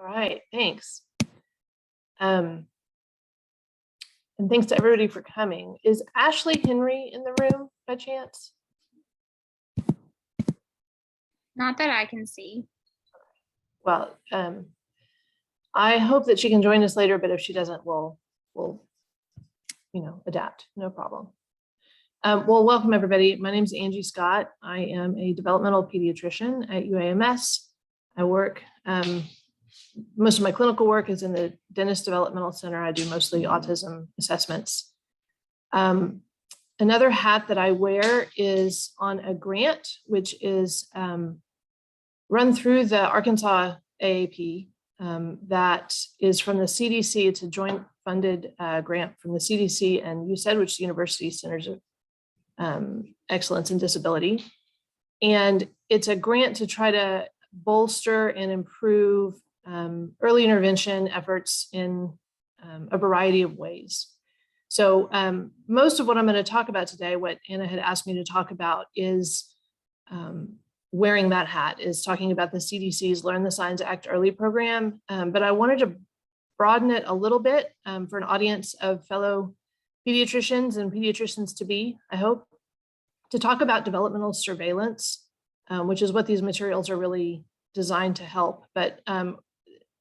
All right, thanks. And thanks to everybody for coming. Is Ashley Henry in the room by chance? Not that I can see. Well, I hope that she can join us later, but if she doesn't, we'll adapt, no problem. Well, welcome everybody. My name is Angie Scott. I am a developmental pediatrician at UAMS. I work, most of my clinical work is in the Dentist Developmental Center. I do mostly autism assessments. Another hat that I wear is on a grant, which is run through the Arkansas AAP. That is from the CDC. It's a joint funded grant from the CDC and USED, which is the University Centers of Excellence in Disability. And it's a grant to try to bolster and improve early intervention efforts in a variety of ways. So most of what I'm going to talk about today, what Anna had asked me to talk about, is wearing that hat, is talking about the CDC's Learn the Signs Act Early program. But I wanted to broaden it a little bit for an audience of fellow pediatricians and pediatricians to be, I hope, to talk about developmental surveillance, which is what these materials are really designed to help. But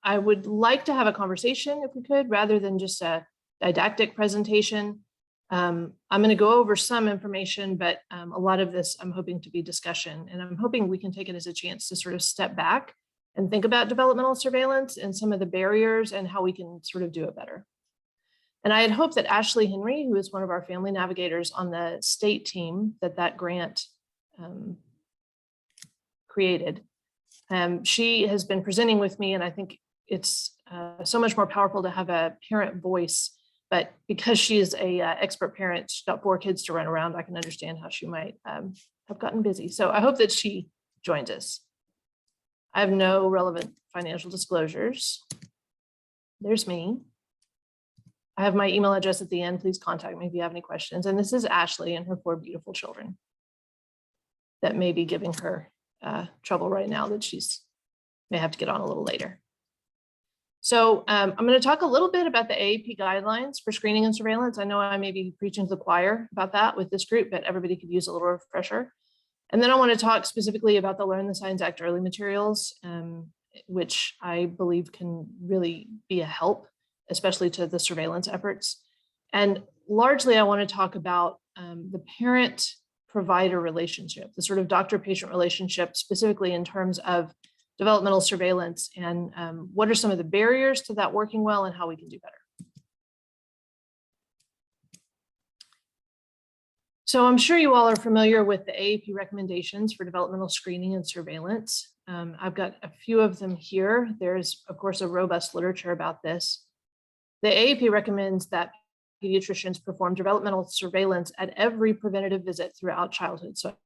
I would like to have a conversation, if we could, rather than just a didactic presentation. I'm going to go over some information, but a lot of this I'm hoping to be discussion, and I'm hoping we can take it as a chance to sort of step back and think about developmental surveillance and some of the barriers and how we can sort of do it better. And I had hoped that Ashley Henry, who is one of our family navigators on the state team that grant created, she has been presenting with me, and I think it's so much more powerful to have a parent voice. But because she is a expert parent, she's got 4 kids to run around, I can understand how she might have gotten busy. So I hope that she joins us. I have no relevant financial disclosures. There's me. I have my email address at the end. Please contact me if you have any questions. And this is Ashley and her 4 beautiful children that may be giving her trouble right now that she's may have to get on a little later. So I'm going to talk a little bit about the AAP guidelines for screening and surveillance. I know I may be preaching to the choir about that with this group, but everybody could use a little refresher. And then I want to talk specifically about the Learn the Signs Act early materials, which I believe can really be a help, especially to the surveillance efforts. And largely, I want to talk about the parent-provider relationship, the sort of doctor-patient relationship, specifically in terms of developmental surveillance, and what are some of the barriers to that working well and how we can do better. So I'm sure you all are familiar with the AAP recommendations for developmental screening and surveillance. I've got a few of them here. There's, of course, a robust literature about this. The AAP recommends that pediatricians perform developmental surveillance at every preventative visit throughout childhood. So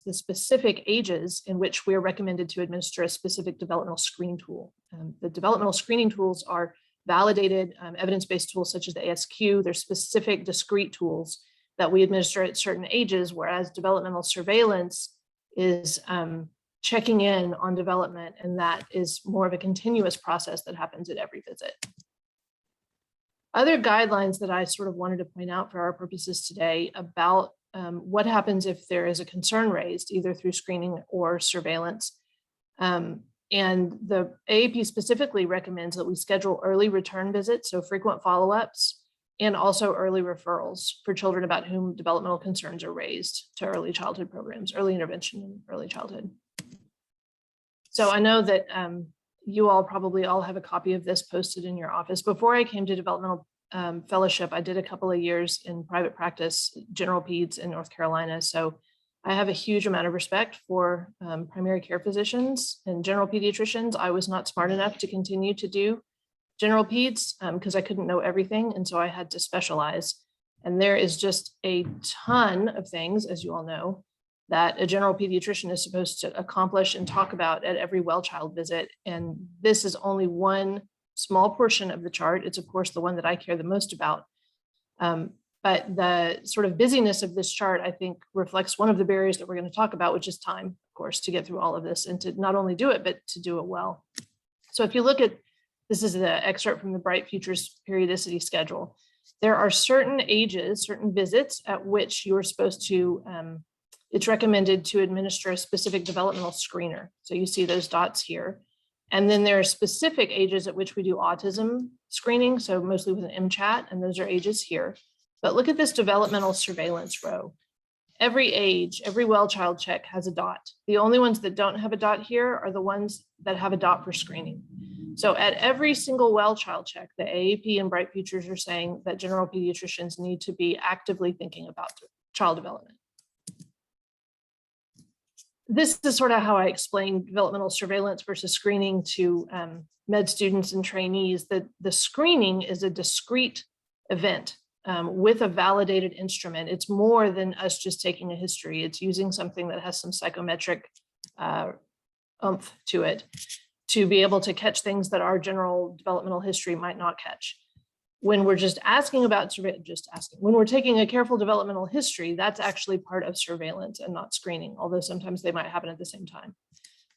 the specific ages in which we're recommended to administer a specific developmental screening tool. The developmental screening tools are validated evidence-based tools such as the ASQ. They're specific discrete tools that we administer at certain ages, whereas developmental surveillance is checking in on development, and that is more of a continuous process that happens at every visit. Other guidelines that I sort of wanted to point out for our purposes today about what happens if there is a concern raised, either through screening or surveillance. And the AAP specifically recommends that we schedule early return visits, so frequent follow-ups, and also early referrals for children about whom developmental concerns are raised to early childhood programs, early intervention in early childhood. So I know that you all probably all have a copy of this posted in your office. Before I came to developmental fellowship, I did a couple of years in private practice, general peds in North Carolina. So I have a huge amount of respect for primary care physicians and general pediatricians. I was not smart enough to continue to do general peds because I couldn't know everything. And so I had to specialize. And there is just a ton of things, as you all know, that a general pediatrician is supposed to accomplish and talk about at every well child visit. And this is only one small portion of the chart. It's of course the one that I care the most about. But the sort of busyness of this chart, I think, reflects one of the barriers that we're going to talk about, which is time, of course, to get through all of this and to not only do it, but to do it well. So if you look at, this is the excerpt from the Bright Futures periodicity schedule. There are certain ages, certain visits at which you're supposed to, it's recommended to administer a specific developmental screener. So you see those dots here. And then there are specific ages at which we do autism screening, so mostly with an MCHAT, and those are ages here. But look at this developmental surveillance row. Every age, every well child check has a dot. The only ones that don't have a dot here are the ones that have a dot for screening. So at every single well child check, the AAP and Bright Futures are saying that general pediatricians need to be actively thinking about child development. This is sort of how I explain developmental surveillance versus screening to med students and trainees, that the screening is a discrete event with a validated instrument. It's more than us just taking a history. It's using something that has some psychometric oomph to it to be able to catch things that our general developmental history might not catch. When we're just asking about when we're taking a careful developmental history, that's actually part of surveillance and not screening, although sometimes they might happen at the same time.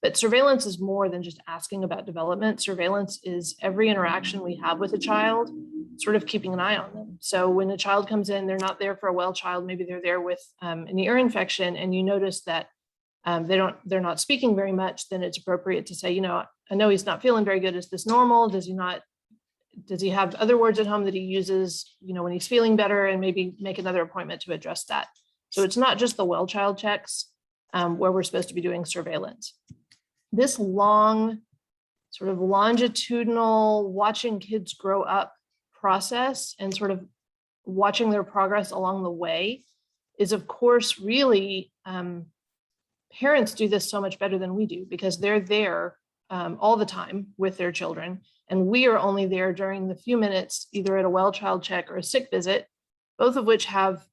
But surveillance is more than just asking about development. Surveillance is every interaction we have with a child, sort of keeping an eye on them. So when a child comes in, they're not there for a well child, maybe they're there with an ear infection, and you notice that they're not speaking very much, then it's appropriate to say, I know he's not feeling very good. Is this normal? Does he have other words at home that he uses, when he's feeling better, and maybe make another appointment to address that. So it's not just the well child checks where we're supposed to be doing surveillance. This long sort of longitudinal watching kids grow up process and sort of watching their progress along the way is, of course, really, parents do this so much better than we do because they're there all the time with their children. And we are only there during the few minutes, either at a well child check or a sick visit, both of which have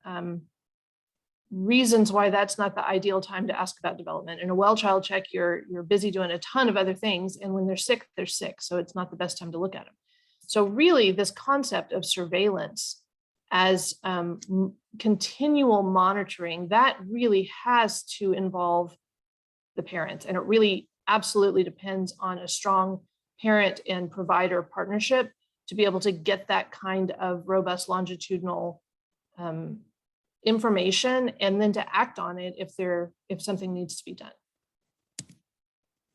reasons why that's not the ideal time to ask about development. In a well child check, you're busy doing a ton of other things. And when they're sick, they're sick. So it's not the best time to look at them. So really, this concept of surveillance as continual monitoring, that really has to involve the parents. And it really absolutely depends on a strong parent and provider partnership to be able to get that kind of robust longitudinal information and then to act on it if something needs to be done.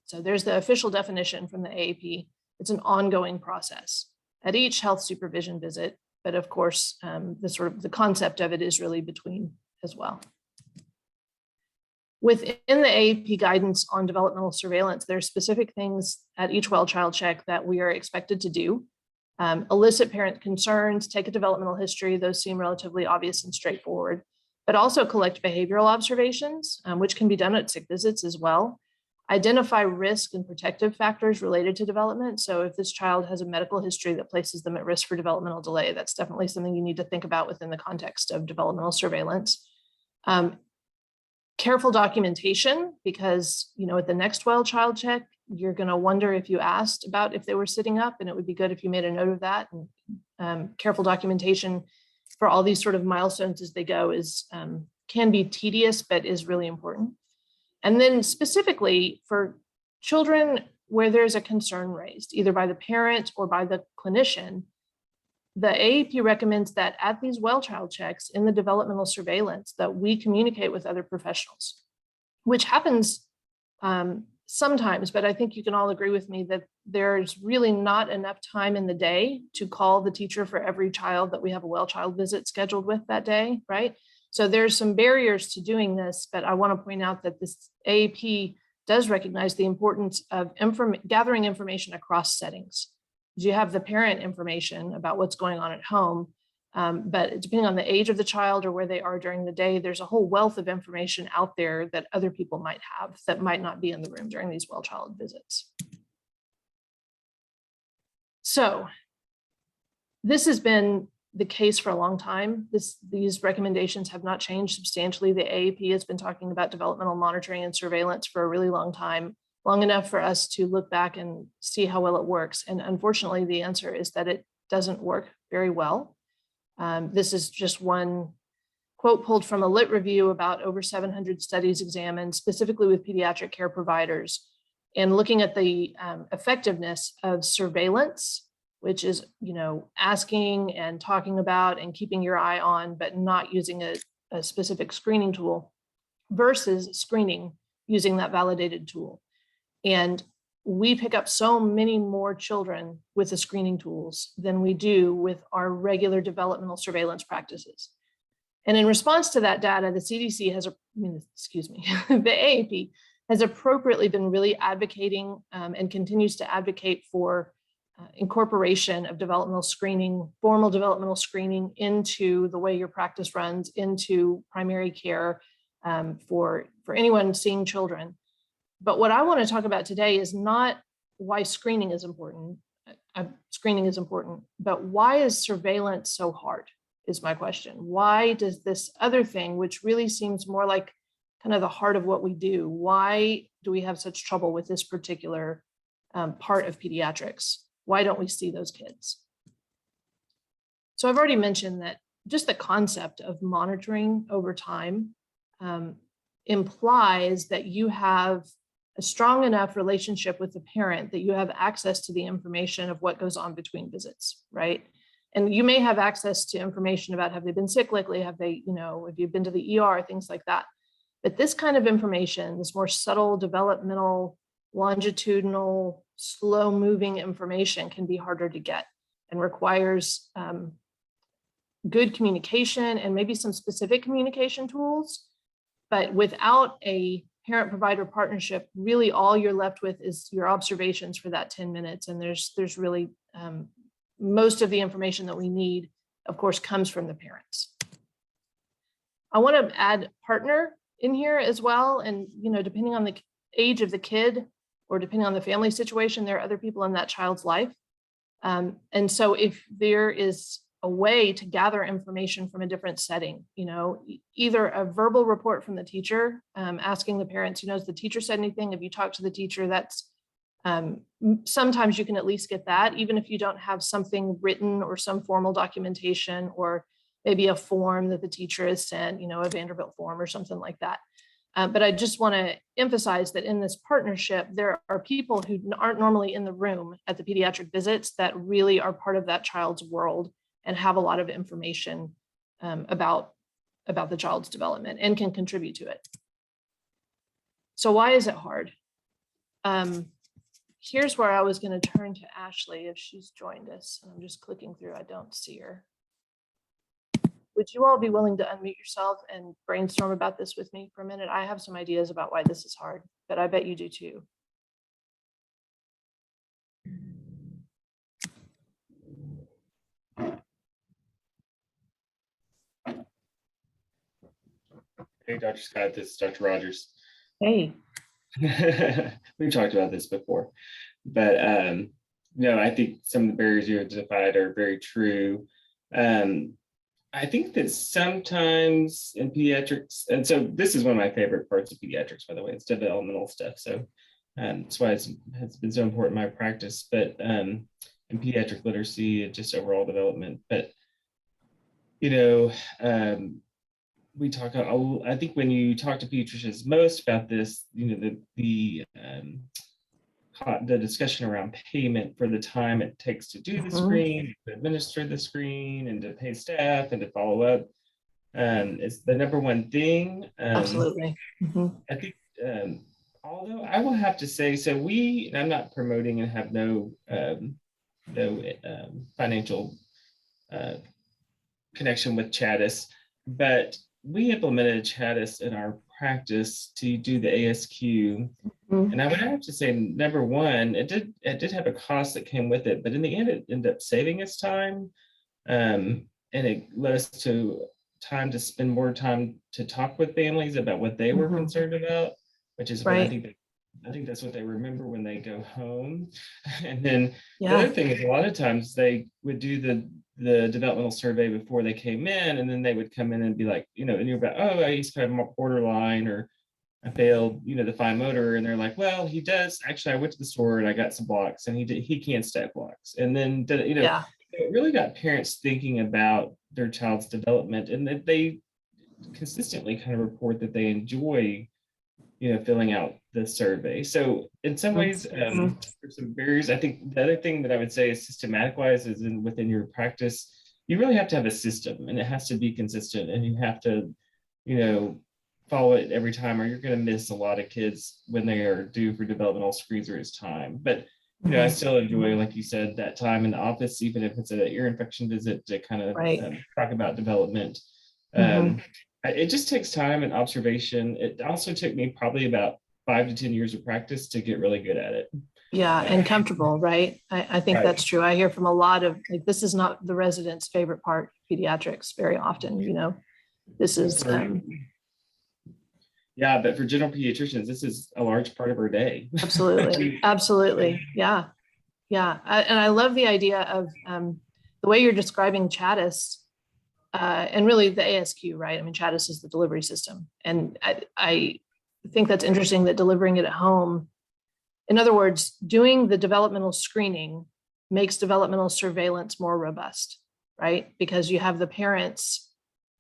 So there's the official definition from the AAP. It's an ongoing process at each health supervision visit, but of course, the concept of it is really between as well. Within the AAP guidance on developmental surveillance, there are specific things at each well child check that we are expected to do. Elicit parent concerns, take a developmental history, those seem relatively obvious and straightforward, but also collect behavioral observations, which can be done at sick visits as well. Identify risk and protective factors related to development. So if this child has a medical history that places them at risk for developmental delay, that's definitely something you need to think about within the context of developmental surveillance. Careful documentation, because at the next well child check, you're going to wonder if you asked about if they were sitting up, and it would be good if you made a note of that. And careful documentation for all these sort of milestones as they go can be tedious, but is really important. And then specifically for children where there's a concern raised, either by the parent or by the clinician, the AAP recommends that at these well child checks in the developmental surveillance that we communicate with other professionals, which happens sometimes, but I think you can all agree with me that there's really not enough time in the day to call the teacher for every child that we have a well child visit scheduled with that day, right? So there's some barriers to doing this, but I want to point out that this AAP does recognize the importance of gathering information across settings. You have the parent information about what's going on at home, but depending on the age of the child or where they are during the day, there's a whole wealth of information out there that other people might have that might not be in the room during these well child visits. So this has been the case for a long time. These recommendations have not changed substantially. The AAP has been talking about developmental monitoring and surveillance for a really long time, long enough for us to look back and see how well it works. And unfortunately, the answer is that it doesn't work very well. This is just one quote pulled from a lit review about over 700 studies examined specifically with pediatric care providers, and looking at the effectiveness of surveillance, which is, asking and talking about and keeping your eye on, but not using a specific screening tool, versus screening using that validated tool. And we pick up so many more children with the screening tools than we do with our regular developmental surveillance practices. And in response to that data, the CDC has, the AAP has appropriately been really advocating and continues to advocate for incorporation of developmental screening, formal developmental screening into the way your practice runs, into primary care for anyone seeing children. But what I want to talk about today is not why screening is important. But why is surveillance so hard is my question. Why does this other thing, which really seems more like kind of the heart of what we do, why do we have such trouble with this particular part of pediatrics? Why don't we see those kids? So I've already mentioned that just the concept of monitoring over time implies that you have a strong enough relationship with the parent that you have access to the information of what goes on between visits, right? And you may have access to information about, have they been sick lately? Have they, have you been to the ER, things like that. But this kind of information, this more subtle, developmental, longitudinal, slow moving information can be harder to get and requires good communication and maybe some specific communication tools. But without a parent-provider partnership, really all you're left with is your observations for that 10 minutes. And there's really most of the information that we need, of course, comes from the parents. I want to add partner in here as well. And, depending on the age of the kid or depending on the family situation, there are other people in that child's life. And so if there is a way to gather information from a different setting, either a verbal report from the teacher, asking the parents, has the teacher said anything? Have you talked to the teacher? That's sometimes you can at least get that, even if you don't have something written or some formal documentation, or maybe a form that the teacher has sent, a Vanderbilt form or something like that. But I just want to emphasize that in this partnership, there are people who aren't normally in the room at the pediatric visits that really are part of that child's world and have a lot of information about the child's development and can contribute to it. So why is it hard? Here's where I was going to turn to Ashley if she's joined us. And I'm just clicking through, I don't see her. Would you all be willing to unmute yourself and brainstorm about this with me for a minute? I have some ideas about why this is hard, but I bet you do too. Hey, Dr. Scott, this is Dr. Rogers. Hey. We've talked about this before, but I think some of the barriers you identified are very true. I think that sometimes in pediatrics, and so this is one of my favorite parts of pediatrics, by the way, it's developmental stuff. So that's why it's been so important in my practice, but in pediatric literacy and just overall development. But, we talk, I think when you talk to pediatricians most about this, the discussion around payment for the time it takes to do the screen, to administer the screen, and to pay staff and to follow up. It's the number one thing. Absolutely. I think, although I will have to say, so and I'm not promoting and have no financial connection with Chattis, but we implemented Chattis in our practice to do the ASQ. And I would have to say, number one, it did have a cost that came with it, but in the end, it ended up saving us time. And it led us to time to spend more time to talk with families about what they were concerned about, which is what I think that's what they remember when they go home. And then the other thing is, a lot of times they would do the developmental survey before they came in, and then they would come in and be like, and you're about, oh, he's kind of borderline, or I failed, the fine motor, and they're like, well, he does. Actually, I went to the store and I got some blocks, and he can't stack blocks. And then, it really got parents thinking about their child's development, and that they consistently kind of report that they enjoy, filling out the survey. So in some ways, there's some barriers. I think the other thing that I would say is systematic wise is within your practice, you really have to have a system, and it has to be consistent, and you have to, follow it every time, or you're going to miss a lot of kids when they are due for developmental screens or it's time. But I still enjoy, like you said, that time in the office, even if it's an ear infection visit, to kind of talk about development. It just takes time and observation. It also took me probably about 5 to 10 years of practice to get really good at it. Yeah, and comfortable, right? I think that's true. I hear from a lot of, like, this is not the resident's favorite part, pediatrics, very often, this is. Yeah, but for general pediatricians, this is a large part of our day. Absolutely. Absolutely. Yeah. Yeah. And I love the idea of the way you're describing Chattis and really the ASQ, right? I mean, Chattis is the delivery system. And I think that's interesting that delivering it at home, in other words, doing the developmental screening makes developmental surveillance more robust, right? Because you have the parents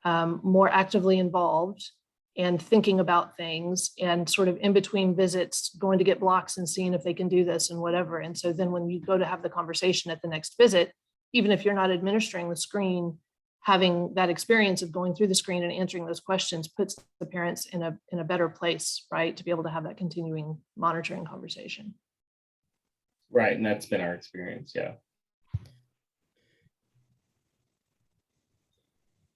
more actively involved and thinking about things, and sort of in between visits going to get blocks and seeing if they can do this and whatever. And so then when you go to have the conversation at the next visit, even if you're not administering the screen, having that experience of going through the screen and answering those questions puts the parents in a better place, right, to be able to have that continuing monitoring conversation. Right, and that's been our experience, yeah.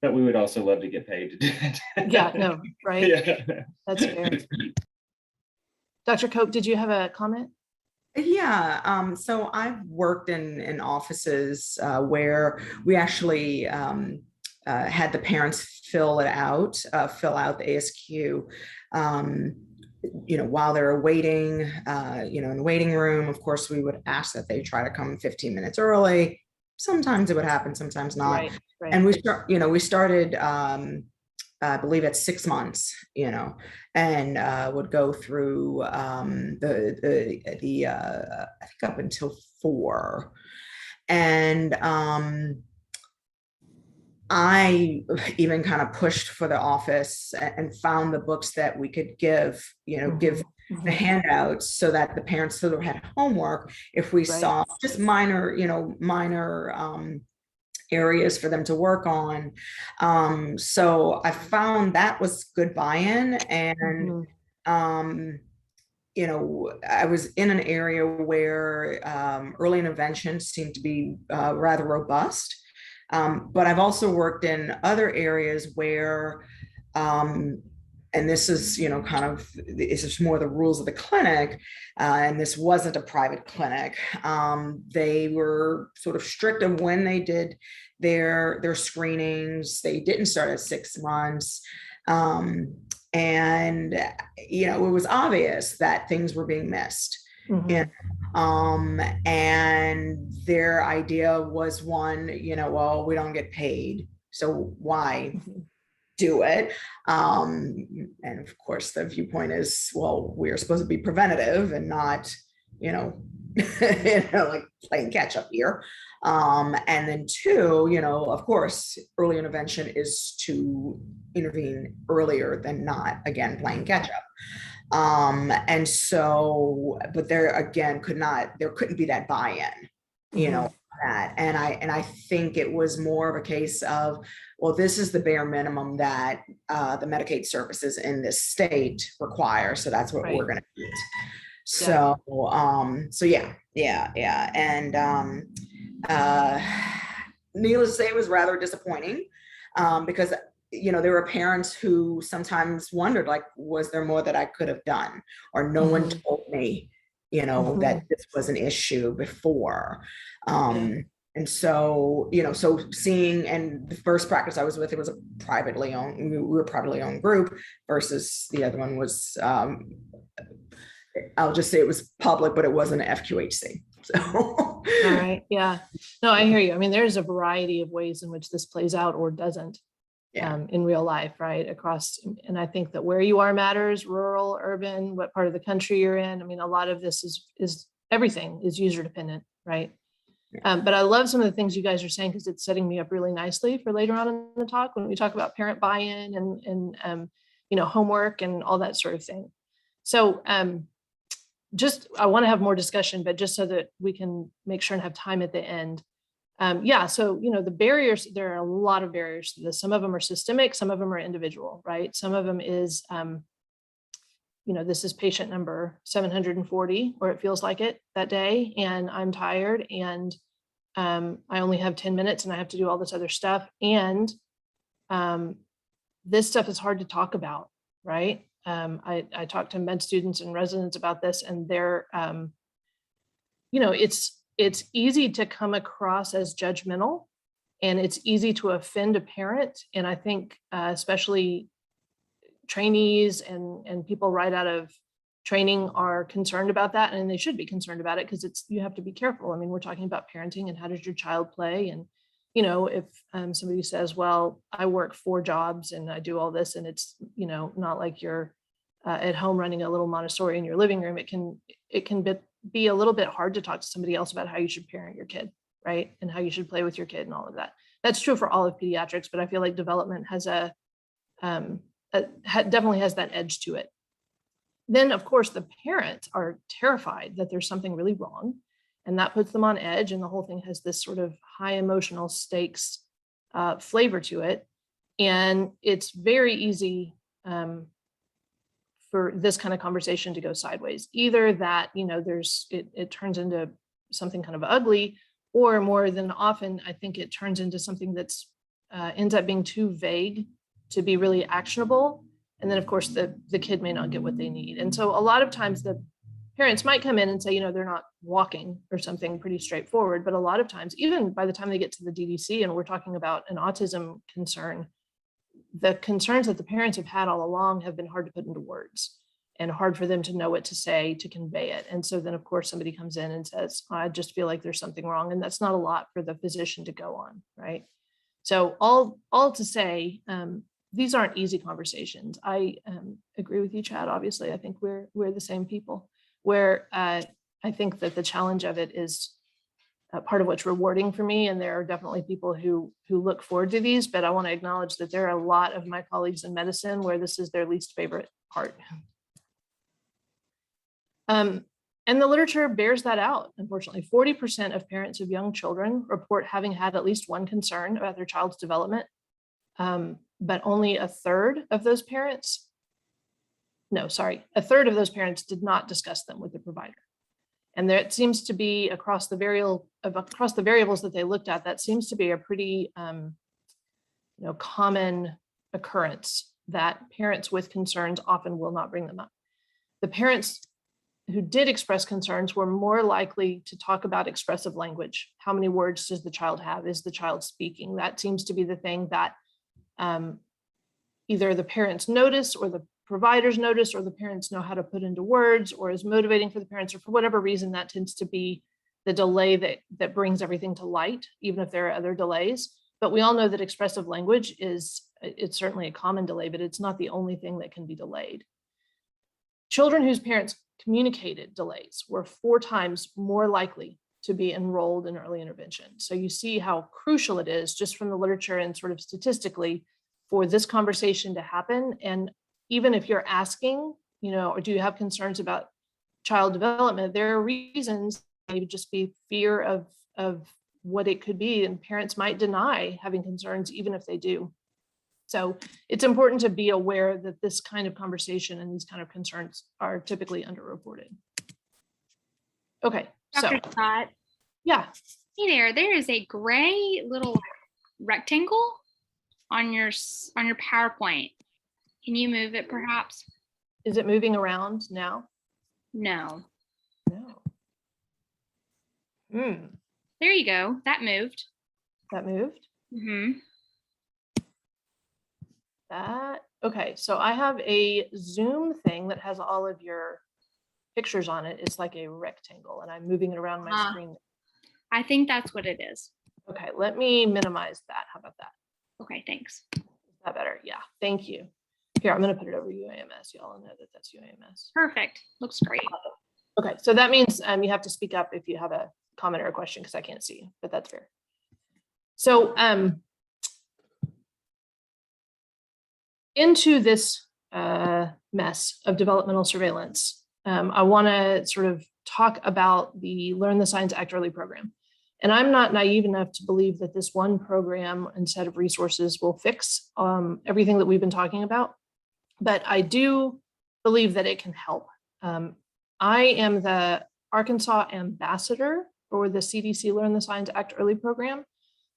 But we would also love to get paid to do it. Yeah, no, right? Yeah. That's fair. Dr. Cope, did you have a comment? Yeah, so I've worked in offices where we actually had the parents fill out the ASQ, while they're waiting, in the waiting room. Of course, we would ask that they try to come 15 minutes early. Sometimes it would happen, sometimes not. Right. And we started, I believe at 6 months, and would go through I think up until 4. And I even kind of pushed for the office and found the books that we could give the handouts, so that the parents sort of had homework if we saw just minor areas for them to work on. So I found that was good buy-in, and I was in an area where early intervention seemed to be rather robust. But I've also worked in other areas where, and this is, this is more the rules of the clinic, and this wasn't a private clinic. They were sort of strict of when they did their screenings. They didn't start at 6 months. And, it was obvious that things were being missed. And their idea was one, well, we don't get paid, so why do it? And of course, the viewpoint is, well, we're supposed to be preventative and not, like playing catch up here. And then 2, of course, early intervention is to intervene earlier than not, again, playing catch up. And so, but there again, there couldn't be that buy-in, that. And I think it was more of a case of, well, this is the bare minimum that the Medicaid services in this state require. So that's what we're going to do. So, yeah. And needless to say, it was rather disappointing, because there were parents who sometimes wondered, like, was there more that I could have done? Or no one told me, that this was an issue before. And so, so seeing, and the first practice I was with, it was a privately owned, we were a privately owned group, versus the other one was, I'll just say it was public, but it wasn't an FQHC. So. All right. Yeah. No, I hear you. I mean, there's a variety of ways in which this plays out or doesn't. In real life, right, across. And I think that where you are matters, rural, urban, what part of the country you're in. I mean, a lot of this is everything is user dependent, right? But I love some of the things you guys are saying because it's setting me up really nicely for later on in the talk when we talk about parent buy-in and homework and all that sort of thing. So I want to have more discussion, but just so that we can make sure and have time at the end. So the barriers, there are a lot of barriers to this. Some of them are systemic, some of them are individual, right? Some of them is this is patient number 740, or it feels like it that day, and I'm tired, and I only have 10 minutes and I have to do all this other stuff. And this stuff is hard to talk about, right? I talk to med students and residents about this, and they're, it's easy to come across as judgmental, and it's easy to offend a parent. And I think especially trainees and people right out of training are concerned about that, and they should be concerned about it because you have to be careful. I mean, we're talking about parenting and how does your child play, and if somebody says, well, I work 4 jobs and I do all this, and it's not like you're at home running a little Montessori in your living room, it can be a little bit hard to talk to somebody else about how you should parent your kid, right, and how you should play with your kid and all of that. That's true for all of pediatrics, but I feel like development has definitely has that edge to it. Then, of course, the parents are terrified that there's something really wrong, and that puts them on edge, and the whole thing has this sort of high emotional stakes flavor to it. And it's very easy for this kind of conversation to go sideways. Either that, it turns into something kind of ugly, or more than often, I think it turns into something that's ends up being too vague to be really actionable. And then, of course, the kid may not get what they need. And so a lot of times the parents might come in and say, they're not walking or something pretty straightforward. But a lot of times, even by the time they get to the DDC and we're talking about an autism concern, the concerns that the parents have had all along have been hard to put into words and hard for them to know what to say to convey it. And so then, of course, somebody comes in and says, I just feel like there's something wrong. And that's not a lot for the physician to go on, right? So all to say, these aren't easy conversations. I agree with you, Chad. Obviously, I think we're the same people. Where I think that the challenge of it is part of what's rewarding for me, and there are definitely people who look forward to these. But I want to acknowledge that there are a lot of my colleagues in medicine where this is their least favorite part. And the literature bears that out. Unfortunately, 40% of parents of young children report having had at least one concern about their child's development. But only a third of those parents did not discuss them with the provider. And there, it seems to be across the variables that they looked at, that seems to be a pretty common occurrence that parents with concerns often will not bring them up. The parents who did express concerns were more likely to talk about expressive language. How many words does the child have? Is the child speaking? That seems to be the thing that either the parents notice, or the providers notice, or the parents know how to put into words, or is motivating for the parents, or for whatever reason, that tends to be the delay that brings everything to light, even if there are other delays. But we all know that expressive language it's certainly a common delay, but it's not the only thing that can be delayed. Children whose parents communicated delays were 4 times more likely to be enrolled in early intervention. So you see how crucial it is, just from the literature and sort of statistically, for this conversation to happen. And even if you're asking, or do you have concerns about child development, there are reasons, maybe just be fear of what it could be, and parents might deny having concerns even if they do. So it's important to be aware that this kind of conversation and these kind of concerns are typically underreported. Okay, Dr. so Scott, yeah. hey there is a gray little rectangle on your PowerPoint. Can you move it perhaps? Is it moving around now? No. No. There you go. That moved. That moved? Mm-hmm. Okay, so I have a Zoom thing that has all of your pictures on it. It's like a rectangle, and I'm moving it around my screen. I think that's what it is. Okay, let me minimize that. How about that? Okay, thanks. Is that better? Yeah, thank you. Here, I'm going to put it over UAMS. Y'all know that that's UAMS. Perfect. Looks great. Okay, so that means you have to speak up if you have a comment or a question because I can't see, but that's fair. So into this mess of developmental surveillance, I want to sort of talk about the Learn the Signs Act Early program. And I'm not naive enough to believe that this one program and set of resources will fix everything that we've been talking about, but I do believe that it can help. I am the Arkansas ambassador for the CDC Learn the Signs Act Early program.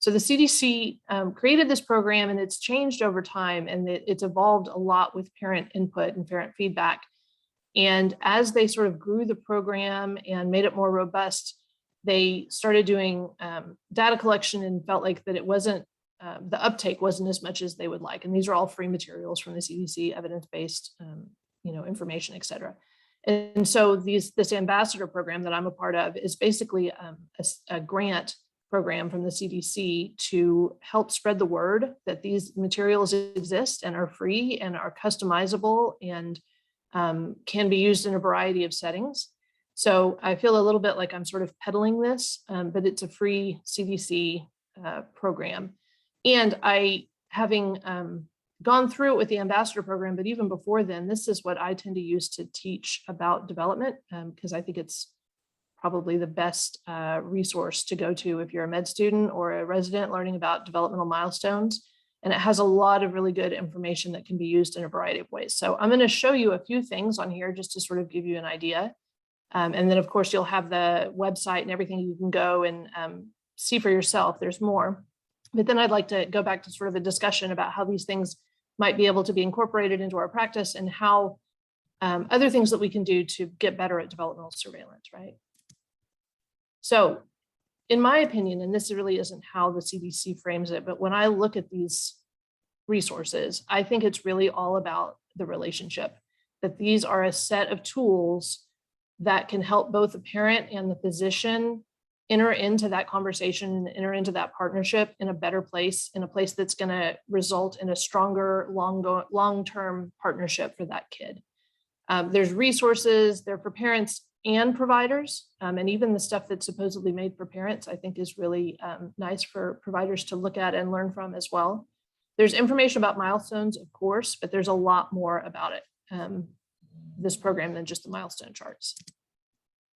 So the CDC created this program and it's changed over time, and it's evolved a lot with parent input and parent feedback. And as they sort of grew the program and made it more robust, they started doing data collection and felt like that it wasn't, the uptake wasn't as much as they would like. And these are all free materials from the CDC, evidence-based information, et cetera. And so this ambassador program that I'm a part of is basically a grant program from the CDC to help spread the word that these materials exist and are free and are customizable and can be used in a variety of settings. So I feel a little bit like I'm sort of peddling this, but it's a free CDC program. And having gone through it with the ambassador program, but even before then, this is what I tend to use to teach about development, because I think it's probably the best resource to go to if you're a med student or a resident learning about developmental milestones. And it has a lot of really good information that can be used in a variety of ways. So I'm going to show you a few things on here just to sort of give you an idea. And then of course you'll have the website and everything you can go and see for yourself. There's more. But then I'd like to go back to sort of a discussion about how these things might be able to be incorporated into our practice and how other things that we can do to get better at developmental surveillance, right? So in my opinion, and this really isn't how the CDC frames it, but when I look at these resources, I think it's really all about the relationship, that these are a set of tools that can help both the parent and the physician enter into that conversation, enter into that partnership in a better place, in a place that's going to result in a stronger, long-term partnership for that kid. There's resources there for parents and providers, and even the stuff that's supposedly made for parents, I think is really nice for providers to look at and learn from as well. There's information about milestones, of course, but there's a lot more about it, this program, than just the milestone charts.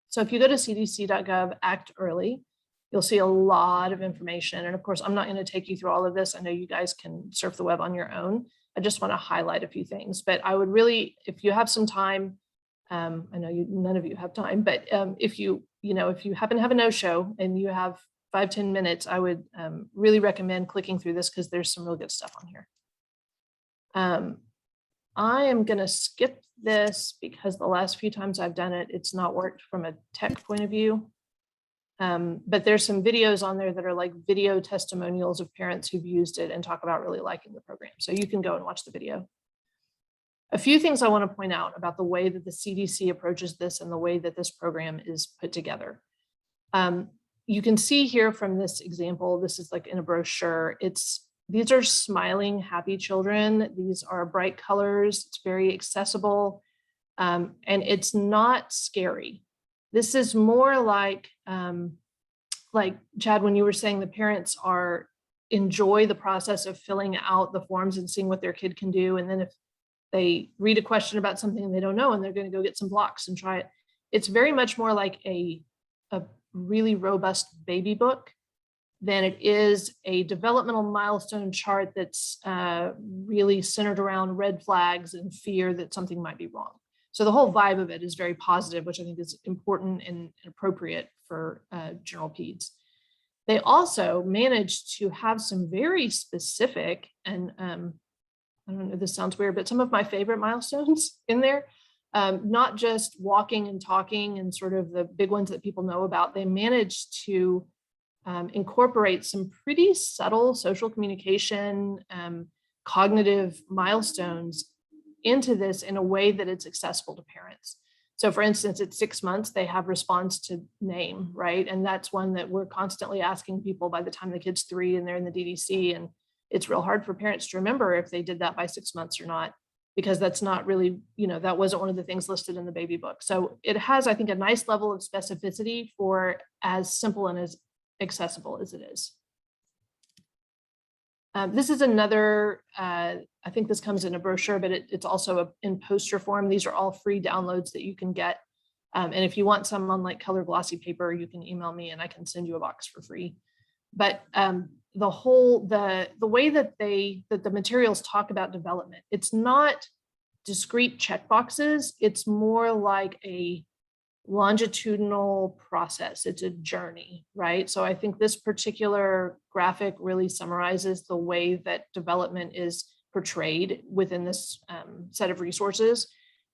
So if you go to cdc.gov, Act Early, you'll see a lot of information. And of course, I'm not going to take you through all of this. I know you guys can surf the web on your own. I just want to highlight a few things, but I would really, if you have some time, I know none of you have time, but if you happen to have a no-show and you have 5-10 minutes, I would really recommend clicking through this because there's some real good stuff on here. I am going to skip this because the last few times I've done it, it's not worked from a tech point of view. But there's some videos on there that are like video testimonials of parents who've used it and talk about really liking the program. So you can go and watch the video. A few things I want to point out about the way that the CDC approaches this and the way that this program is put together. You can see here from this example, this is like in a brochure, these are smiling, happy children. These are bright colors. It's very accessible, and it's not scary. This is more like Chad, when you were saying the parents enjoy the process of filling out the forms and seeing what their kid can do. And then if they read a question about something they don't know and they're going to go get some blocks and try it, it's very much more like a really robust baby book than it is a developmental milestone chart that's really centered around red flags and fear that something might be wrong. So the whole vibe of it is very positive, which I think is important and appropriate for general peds. They also managed to have some very specific, and I don't know, this sounds weird, but some of my favorite milestones in there, not just walking and talking and sort of the big ones that people know about. They managed to incorporate some pretty subtle social communication, cognitive milestones into this in a way that it's accessible to parents. So for instance, at 6 months, they have response to name, right? And that's one that we're constantly asking people by the time the kid's 3 and they're in the DDC. And it's real hard for parents to remember if they did that by 6 months or not. because that's not really, that wasn't one of the things listed in the baby book. So it has, I think, a nice level of specificity for as simple and as accessible as it is. This is another, I think this comes in a brochure, but it's also in poster form. These are all free downloads that you can get. And if you want some on like color glossy paper, you can email me and I can send you a box for free. But the way that the materials talk about development, it's not discrete checkboxes. It's more like a longitudinal process. It's a journey, right? So I think this particular graphic really summarizes the way that development is portrayed within this set of resources,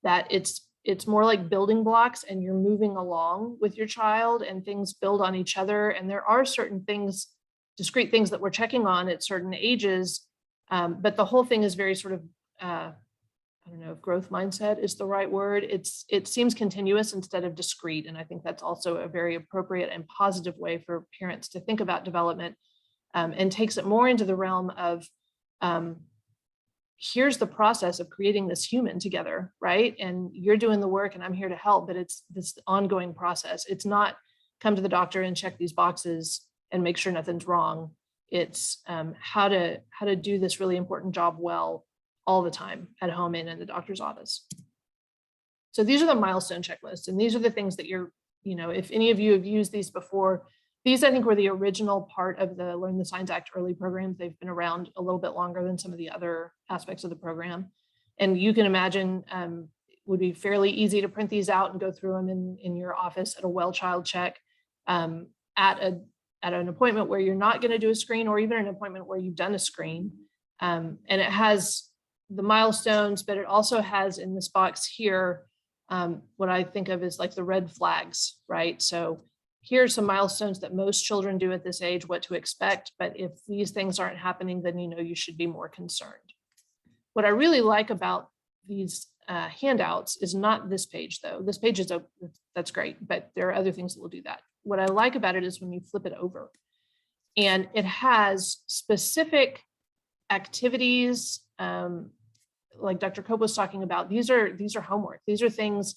that it's more like building blocks and you're moving along with your child and things build on each other. And there are certain things, discrete things that we're checking on at certain ages, but the whole thing is very sort of, I don't know if growth mindset is the right word. It seems continuous instead of discrete. And I think that's also a very appropriate and positive way for parents to think about development, and takes it more into the realm of, here's the process of creating this human together, right? And you're doing the work and I'm here to help, but it's this ongoing process. It's not come to the doctor and check these boxes and make sure nothing's wrong. It's how to do this really important job well all the time at home and in the doctor's office. So these are the milestone checklists, and these are the things that you're, if any of you have used these before, these I think were the original part of the Learn the Signs Act early programs. They've been around a little bit longer than some of the other aspects of the program. And you can imagine it would be fairly easy to print these out and go through them in your office at a well child check, at an appointment where you're not going to do a screen, or even an appointment where you've done a screen. And it has the milestones, but it also has in this box here, what I think of as like the red flags, right? So here's some milestones that most children do at this age, what to expect. But if these things aren't happening, then you should be more concerned. What I really like about these handouts is not this page though. This page is that's great, but there are other things that will do that. What I like about it is when you flip it over and it has specific activities, like Dr. Cope was talking about. These are homework. These are things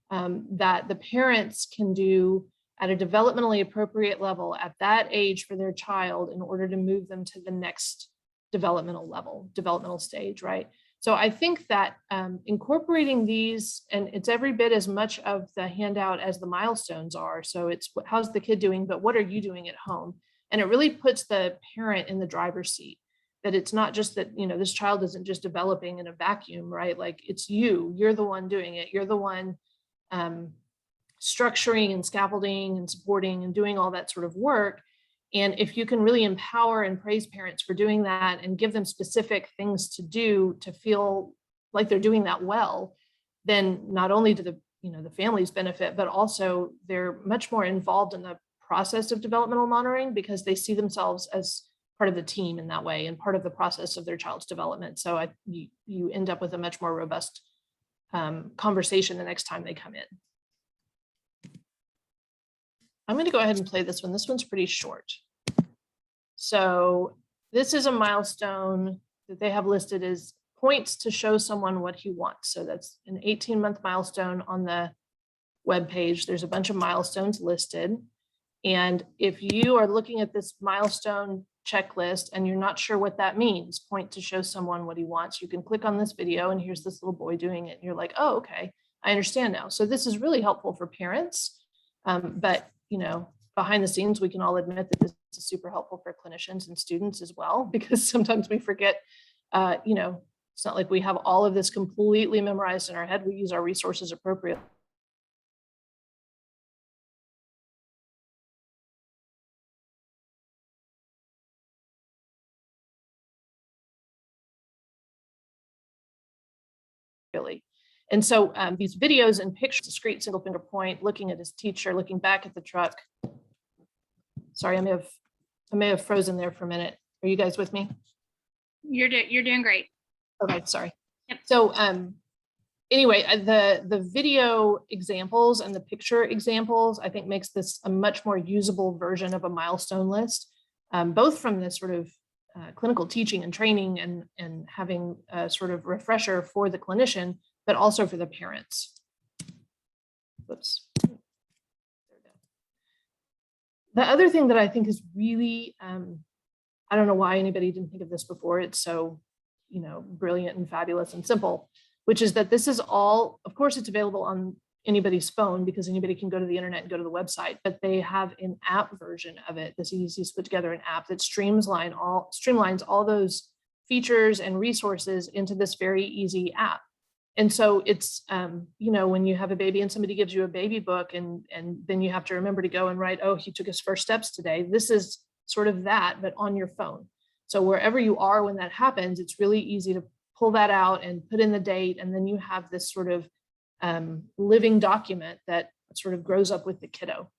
that the parents can do at a developmentally appropriate level at that age for their child in order to move them to the next developmental stage, right? So I think that incorporating these, and it's every bit as much of the handout as the milestones are. So it's how's the kid doing, but what are you doing at home? And it really puts the parent in the driver's seat, that it's not just that, this child isn't just developing in a vacuum, right? Like it's you're the one doing it. You're the one structuring and scaffolding and supporting and doing all that sort of work. And if you can really empower and praise parents for doing that and give them specific things to do to feel like they're doing that well, then not only do the families benefit, but also they're much more involved in the process of developmental monitoring because they see themselves as part of the team in that way and part of the process of their child's development. So you end up with a much more robust conversation the next time they come in. I'm going to go ahead and play this one. This one's pretty short. So this is a milestone that they have listed as points to show someone what he wants. So that's an 18-month milestone on the web page. There's a bunch of milestones listed. And if you are looking at this milestone checklist and you're not sure what that means, point to show someone what he wants, you can click on this video and here's this little boy doing it. And you're like, oh, okay, I understand now. So this is really helpful for parents. But behind the scenes, we can all admit that this is super helpful for clinicians and students as well, because sometimes we forget, it's not like we have all of this completely memorized in our head. We use our resources appropriately. And so these videos and pictures, discrete single finger point, looking at his teacher, looking back at the truck. Sorry, I may have frozen there for a minute. Are you guys with me? You're doing great. Okay, sorry. Yep. So anyway, the video examples and the picture examples, I think makes this a much more usable version of a milestone list, both from the sort of clinical teaching and training and having a sort of refresher for the clinician, but also for the parents. Whoops. There we go. The other thing that I think is really, I don't know why anybody didn't think of this before. It's so, brilliant and fabulous and simple, which is that this is all, of course, it's available on anybody's phone because anybody can go to the internet and go to the website, but they have an app version of it. The CDC's put together an app that streamlines all those features and resources into this very easy app. And so it's, when you have a baby and somebody gives you a baby book and then you have to remember to go and write, oh, he took his first steps today. This is sort of that, but on your phone. So wherever you are when that happens, it's really easy to pull that out and put in the date. And then you have this sort of living document that sort of grows up with the kiddo.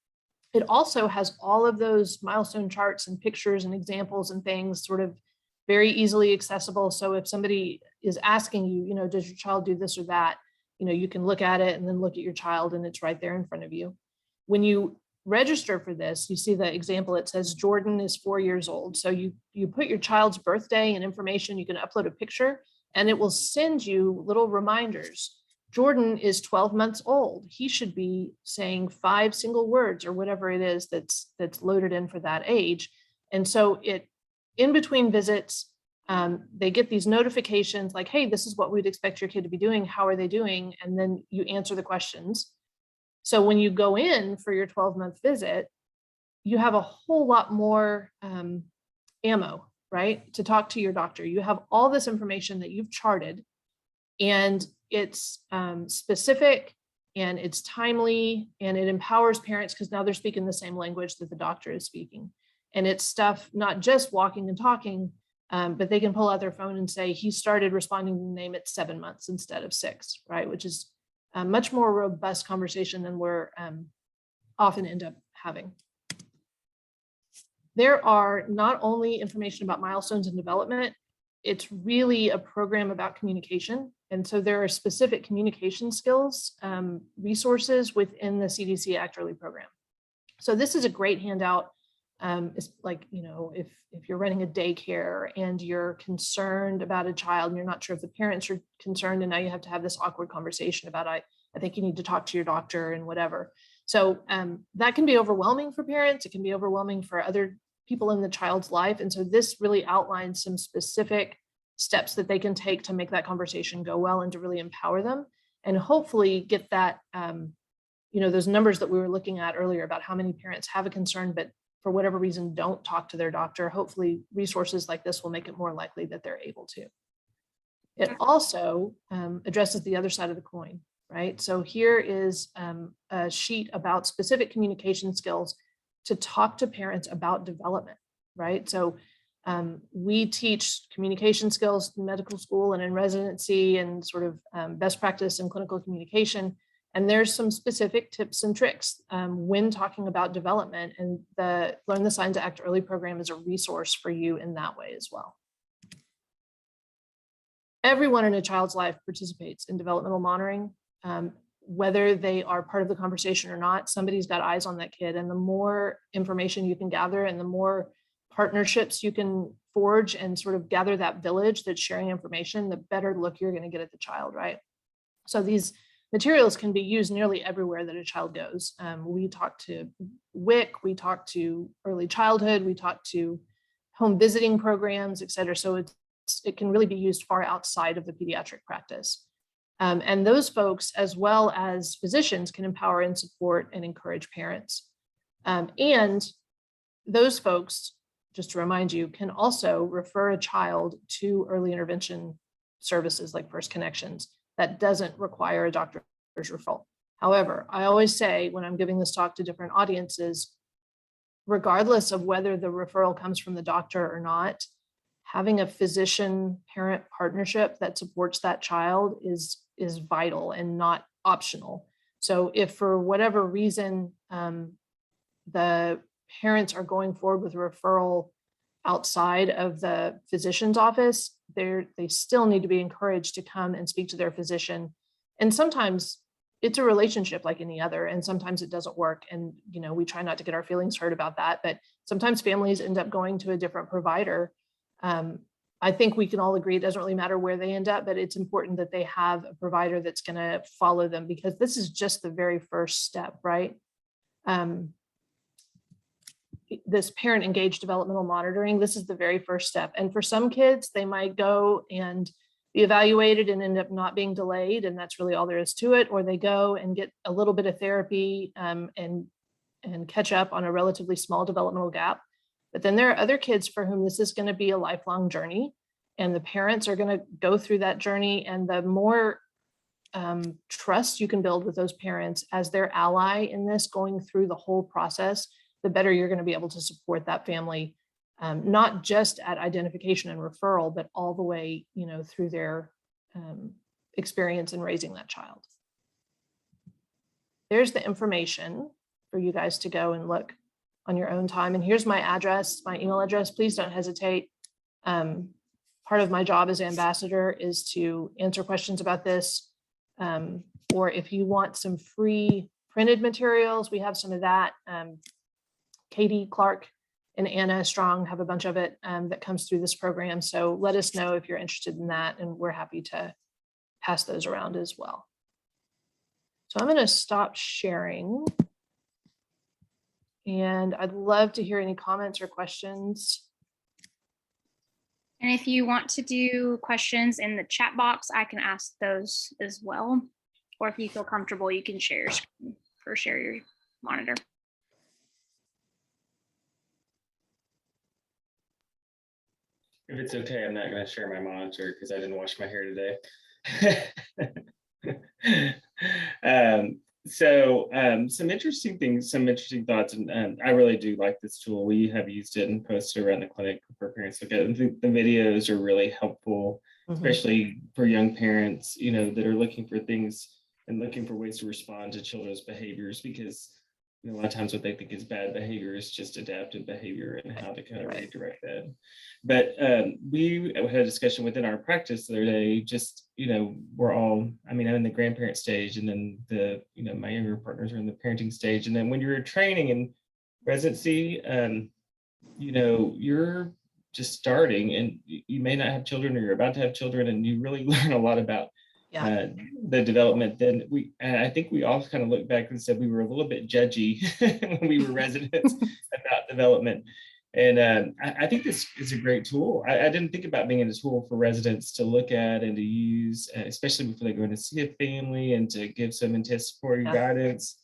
It also has all of those milestone charts and pictures and examples and things sort of very easily accessible. So if somebody is asking you, does your child do this or that, you can look at it and then look at your child and it's right there in front of you. When you register for this, you see the example, it says Jordan is 4 years old. So you put your child's birthday and information, you can upload a picture and it will send you little reminders. Jordan is 12 months old. He should be saying 5 single words or whatever it is that's loaded in for that age. And so in between visits, they get these notifications like, hey, this is what we'd expect your kid to be doing. How are they doing? And then you answer the questions. So when you go in for your 12-month visit, you have a whole lot more ammo, right? To talk to your doctor. You have all this information that you've charted and it's specific and it's timely and it empowers parents because now they're speaking the same language that the doctor is speaking. And it's stuff, not just walking and talking, but they can pull out their phone and say, he started responding to the name at 7 months instead of 6, right? Which is a much more robust conversation than we're often end up having. There are not only information about milestones and development, it's really a program about communication. And so there are specific communication skills resources within the CDC Act Early program. So this is a great handout. It's like, if you're running a daycare and you're concerned about a child and you're not sure if the parents are concerned and now you have to have this awkward conversation about, I think you need to talk to your doctor and whatever. So that can be overwhelming for parents. It can be overwhelming for other people in the child's life. And so this really outlines some specific steps that they can take to make that conversation go well and to really empower them and hopefully get that, those numbers that we were looking at earlier about how many parents have a concern, but for whatever reason, don't talk to their doctor. Hopefully resources like this will make it more likely that they're able to. It also addresses the other side of the coin, right? So here is a sheet about specific communication skills to talk to parents about development, right? So we teach communication skills in medical school and in residency and sort of best practice in clinical communication. And there's some specific tips and tricks when talking about development, and the Learn the Signs Act Early program is a resource for you in that way as well. Everyone in a child's life participates in developmental monitoring, whether they are part of the conversation or not. Somebody's got eyes on that kid, and the more information you can gather and the more partnerships you can forge and sort of gather that village that's sharing information, the better look you're going to get at the child, right? So these materials can be used nearly everywhere that a child goes. We talk to WIC, we talk to early childhood, we talk to home visiting programs, et cetera. So it can really be used far outside of the pediatric practice. And those folks, as well as physicians, can empower and support and encourage parents. And those folks, just to remind you, can also refer a child to early intervention services like First Connections. That doesn't require a doctor's referral. However, I always say when I'm giving this talk to different audiences, regardless of whether the referral comes from the doctor or not, having a physician-parent partnership that supports that child is vital and not optional. So if for whatever reason, the parents are going forward with a referral outside of the physician's office, they still need to be encouraged to come and speak to their physician. And sometimes it's a relationship like any other, and sometimes it doesn't work. And, we try not to get our feelings hurt about that, but sometimes families end up going to a different provider I think we can all agree it doesn't really matter where they end up, but it's important that they have a provider that's going to follow them, because this is just the very first step, right? This parent engaged developmental monitoring, this is the very first step. And for some kids, they might go and be evaluated and end up not being delayed, and that's really all there is to it. Or they go and get a little bit of therapy and catch up on a relatively small developmental gap. But then there are other kids for whom this is going to be a lifelong journey, and the parents are going to go through that journey. And the more trust you can build with those parents as their ally in this, going through the whole process, the better you're going to be able to support that family, not just at identification and referral, but all the way, through their experience in raising that child. There's the information for you guys to go and look on your own time. And here's my address, my email address. Please don't hesitate. Part of my job as ambassador is to answer questions about this. Or if you want some free printed materials, we have some of that. Katie Clark and Anna Strong have a bunch of it that comes through this program. So let us know if you're interested in that, and we're happy to pass those around as well. So I'm going to stop sharing. And I'd love to hear any comments or questions. And if you want to do questions in the chat box, I can ask those as well. Or if you feel comfortable, you can share your screen or share your monitor. If it's okay, I'm not going to share my monitor because I didn't wash my hair today. Some interesting things, some interesting thoughts, and I really do like this tool. We have used it and posted around the clinic for parents to look at it. I think the videos are really helpful, especially for young parents, that are looking for things and looking for ways to respond to children's behaviors, because a lot of times what they think is bad behavior is just adaptive behavior, and how to kind of redirect that. But we had a discussion within our practice the other day, just, we're all, I'm in the grandparent stage, and then my younger partners are in the parenting stage. And then when you're training in residency, you're just starting, and you may not have children, or you're about to have children, and you really learn a lot about the development. Then I think we all kind of looked back and said we were a little bit judgy when we were residents about development. And I think this is a great tool. I didn't think about being a tool for residents to look at and to use, especially before they go in to see a family and to give some anticipatory guidance.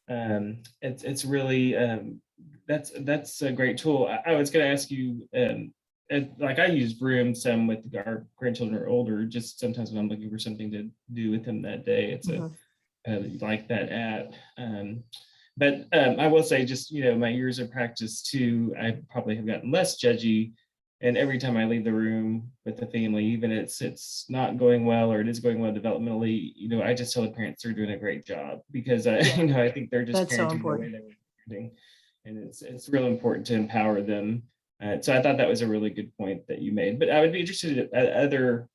It's really, that's a great tool. I was going to ask you, like I use Broom some with our grandchildren are older, just sometimes when I'm looking for something to do with them that day. It's like that app. But I will say, just, my years of practice too, I probably have gotten less judgy. And every time I leave the room with the family, even it's not going well or it is going well developmentally, I just tell the parents they're doing a great job, because I think they're just parenting the way they were parenting. And it's real important to empower them. So I thought that was a really good point that you made. But I would be interested in other,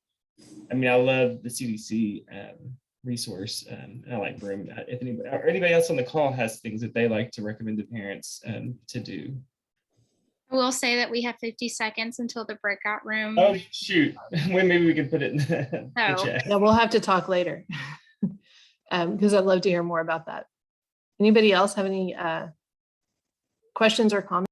I love the CDC resource. I like Broom. If anybody else on the call has things that they like to recommend to parents to do. I will say that we have 50 seconds until the breakout room. Oh, shoot. Maybe we can put it in the chat. Yeah, we'll have to talk later, because I'd love to hear more about that. Anybody else have any questions or comments?